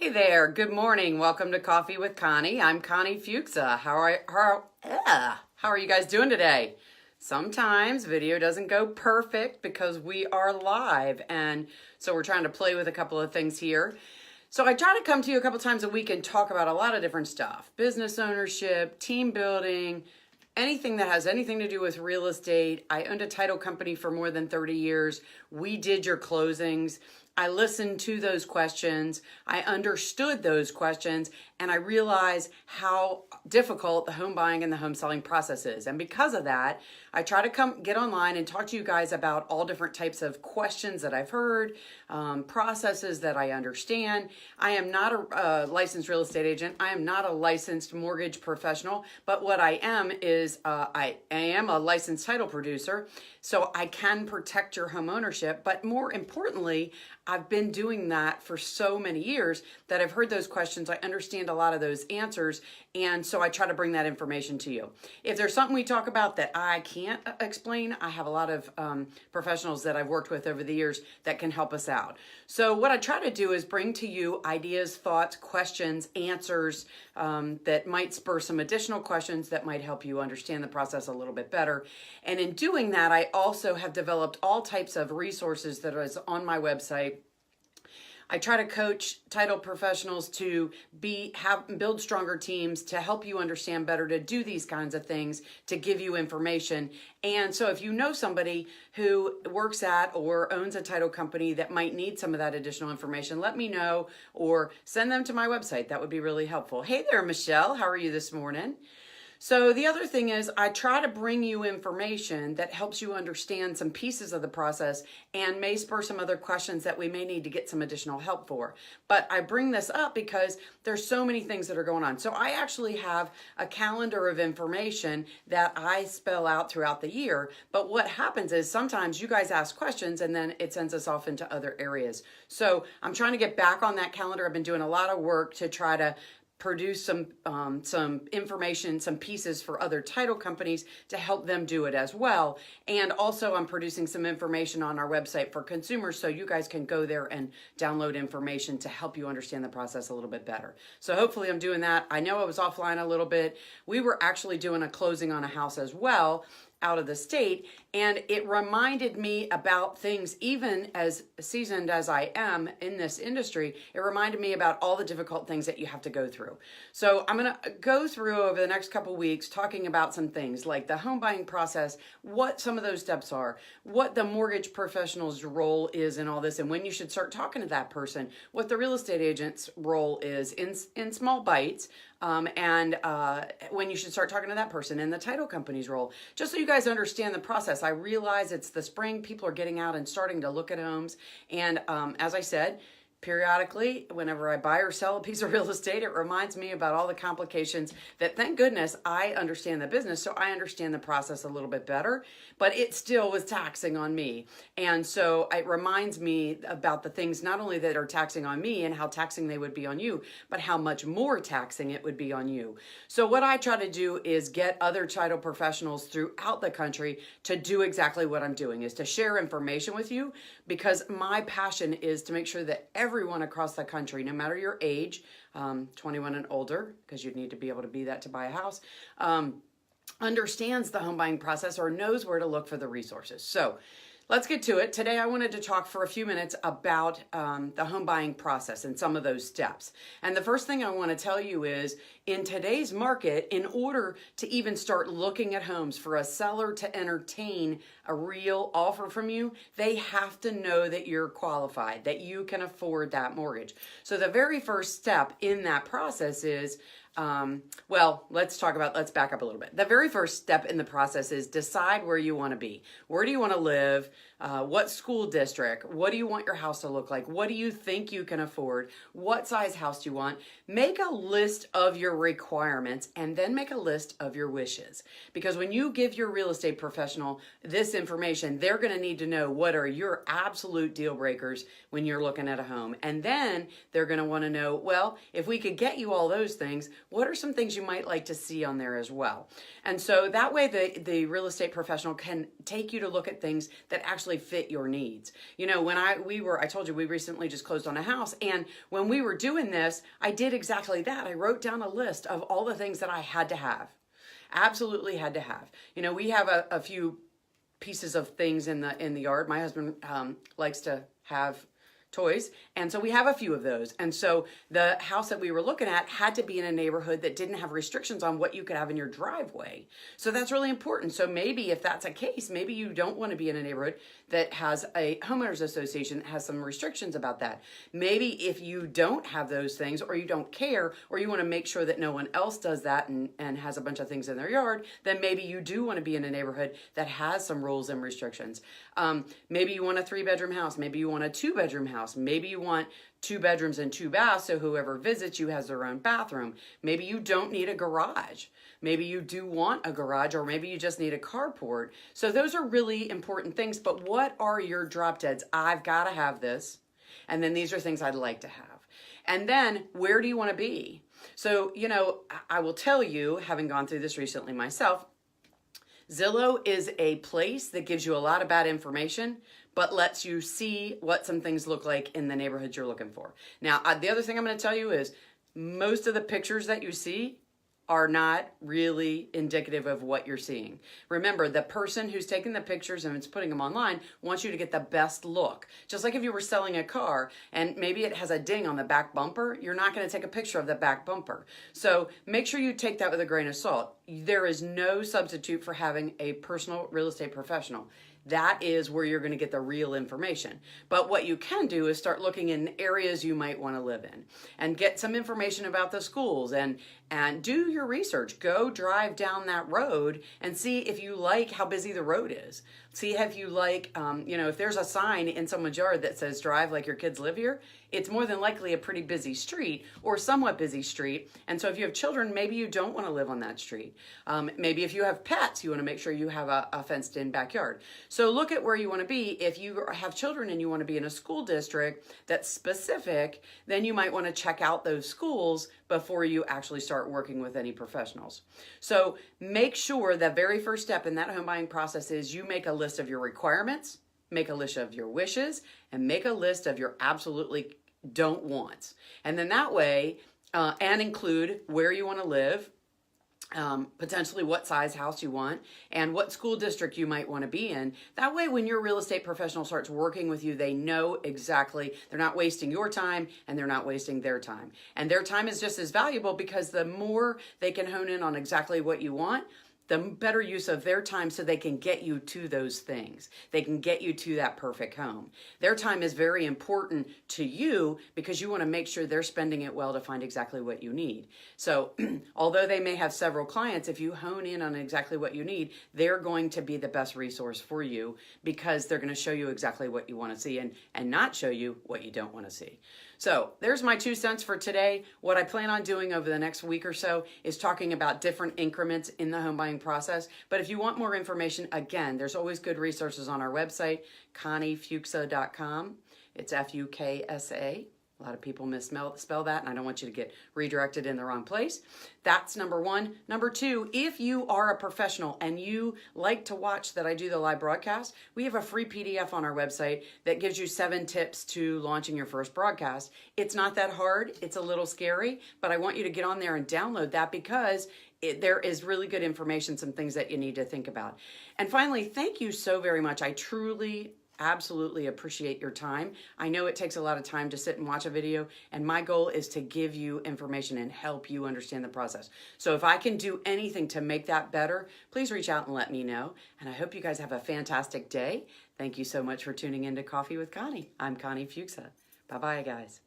Hey there, good morning. Welcome to Coffee with Connie. I'm Connie Fuksa. How are you guys doing today? Sometimes video doesn't go perfect because we are live, and so we're trying to play with a couple of things here. So I try to come to you a couple times a week and talk about a lot of different stuff. Business ownership, team building, anything that has anything to do with real estate. I owned a title company for more than 30 years. We did your closings. I listened to those questions. I understood those questions, and I realized how difficult the home buying and the home selling process is. And because of that, I try to get online and talk to you guys about all different types of questions that I've heard, processes that I understand. I am not a licensed real estate agent. I am not a licensed mortgage professional, but what I am is I am a licensed title producer, so I can protect your home ownership. But more importantly, I've been doing that for so many years that I've heard those questions. I understand a lot of those answers, and so I try to bring that information to you. If there's something we talk about that I can't explain, I have a lot of professionals that I've worked with over the years that can help us out. So what I try to do is bring to you ideas, thoughts, questions, answers that might spur some additional questions that might help you understand the process a little bit better. And in doing that, I also have developed all types of resources that is on my website. I try to coach title professionals to build stronger teams, to help you understand better, to do these kinds of things, to give you information. And so if you know somebody who works at or owns a title company that might need some of that additional information, let me know or send them to my website. That would be really helpful. Hey there, Michelle. How are you this morning? So the other thing is I try to bring you information that helps you understand some pieces of the process and may spur some other questions that we may need to get some additional help for. But I bring this up because there's so many things that are going on. So I actually have a calendar of information that I spell out throughout the year. But what happens is sometimes you guys ask questions and then it sends us off into other areas. So I'm trying to get back on that calendar. I've been doing a lot of work to try to produce some information, some pieces for other title companies to help them do it as well. And also I'm producing some information on our website for consumers so you guys can go there and download information to help you understand the process a little bit better. So hopefully I'm doing that. I know I was offline a little bit. We were actually doing a closing on a house as well out of the state, and it reminded me about things, even as seasoned as I am in this industry, it reminded me about all the difficult things that you have to go through. So I'm gonna go through over the next couple weeks talking about some things like the home buying process, what some of those steps are, what the mortgage professional's role is in all this, and when you should start talking to that person, what the real estate agent's role is in small bites, and when you should start talking to that person, and the title company's role, just so you guys understand the process. I realize it's the spring, people are getting out and starting to look at homes, and as I said, periodically, whenever I buy or sell a piece of real estate, it reminds me about all the complications that, thank goodness, I understand the business, so I understand the process a little bit better, but it still was taxing on me. And so it reminds me about the things not only that are taxing on me and how taxing they would be on you, but how much more taxing it would be on you. So what I try to do is get other title professionals throughout the country to do exactly what I'm doing, is to share information with you, because my passion is to make sure that everyone across the country, no matter your age, 21 and older, because you'd need to be able to be that to buy a house, understands the home buying process or knows where to look for the resources. So let's get to it. Today I wanted to talk for a few minutes about the home buying process and some of those steps. And the first thing I want to tell you is, in today's market, in order to even start looking at homes for a seller to entertain a real offer from you, they have to know that you're qualified, that you can afford that mortgage. So the very first step in that process is, let's back up a little bit. The very first step in the process is decide where you want to be. Where do you want to live? What school district? What do you want your house to look like? What do you think you can afford? What size house do you want? Make a list of your requirements and then make a list of your wishes. Because when you give your real estate professional this information, they're going to need to know what are your absolute deal breakers when you're looking at a home. And then they're going to want to know, well, if we could get you all those things, what are some things you might like to see on there as well? And so that way the real estate professional can take you to look at things that actually actually fit your needs. You know, when I told you we recently just closed on a house, and when we were doing this, I did exactly that. I wrote down a list of all the things that I had to have. Absolutely had to have. You know, we have a few pieces of things in the yard. My husband likes to have toys, and so we have a few of those. And so the house that we were looking at had to be in a neighborhood that didn't have restrictions on what you could have in your driveway. So that's really important. So maybe if that's a case, maybe you don't want to be in a neighborhood that has a homeowners association that has some restrictions about that. Maybe if you don't have those things, or you don't care, or you want to make sure that no one else does that and has a bunch of things in their yard, then maybe you do want to be in a neighborhood that has some rules and restrictions. Maybe you want a 3-bedroom house. Maybe you want a 2-bedroom house. Maybe you want 2 bedrooms and 2 baths, so whoever visits you has their own bathroom. Maybe you don't need a garage. Maybe you do want a garage, or maybe you just need a carport. So those are really important things, but what are your drop deads? I've got to have this, and then these are things I'd like to have. And then where do you want to be? So, you know, I will tell you, having gone through this recently myself, Zillow is a place that gives you a lot of bad information, but lets you see what some things look like in the neighborhoods you're looking for. Now, the other thing I'm going to tell you is most of the pictures that you see are not really indicative of what you're seeing. Remember, the person who's taking the pictures and is putting them online wants you to get the best look. Just like if you were selling a car and maybe it has a ding on the back bumper, you're not going to take a picture of the back bumper. So make sure you take that with a grain of salt. There is no substitute for having a personal real estate professional. That is where you're going to get the real information. But what you can do is start looking in areas you might want to live in and get some information about the schools and do your research. Go drive down that road and see if you like how busy the road is. See if you like, you know, if there's a sign in someone's yard that says drive like your kids live here, it's more than likely a pretty busy street or somewhat busy street. And so if you have children, maybe you don't want to live on that street. Maybe if you have pets, you want to make sure you have a fenced in backyard. So look at where you want to be. If you have children and you want to be in a school district that's specific, then you might want to check out those schools before you actually start working with any professionals. So make sure the very first step in that home buying process is you make a list of your requirements, make a list of your wishes, and make a list of your absolutely don't wants. And then that way, and include where you want to live, potentially what size house you want, and what school district you might want to be in. That way, when your real estate professional starts working with you, they know exactly, they're not wasting your time and they're not wasting their time. And their time is just as valuable because the more they can hone in on exactly what you want, the better use of their time so they can get you to those things. They can get you to that perfect home. Their time is very important to you because you want to make sure they're spending it well to find exactly what you need. So although they may have several clients, if you hone in on exactly what you need, they're going to be the best resource for you because they're going to show you exactly what you want to see and not show you what you don't want to see. So there's my 2 cents for today. What I plan on doing over the next week or so is talking about different increments in the home buying process. But if you want more information, again, there's always good resources on our website, ConnieFuksa.com. It's Fuksa. A lot of people misspell that, and I don't want you to get redirected in the wrong place. That's number one. Number two, if you are a professional and you like to watch that I do the live broadcast, we have a free PDF on our website that gives you 7 tips to launching your first broadcast. It's not that hard. It's a little scary, but I want you to get on there and download that because there is really good information, some things that you need to think about. And finally, thank you so very much. I truly absolutely appreciate your time. I know it takes a lot of time to sit and watch a video, and my goal is to give you information and help you understand the process. So if I can do anything to make that better, please reach out and let me know. And I hope you guys have a fantastic day. Thank you so much for tuning in to Coffee with Connie. I'm Connie Fuksa. Bye-bye, guys.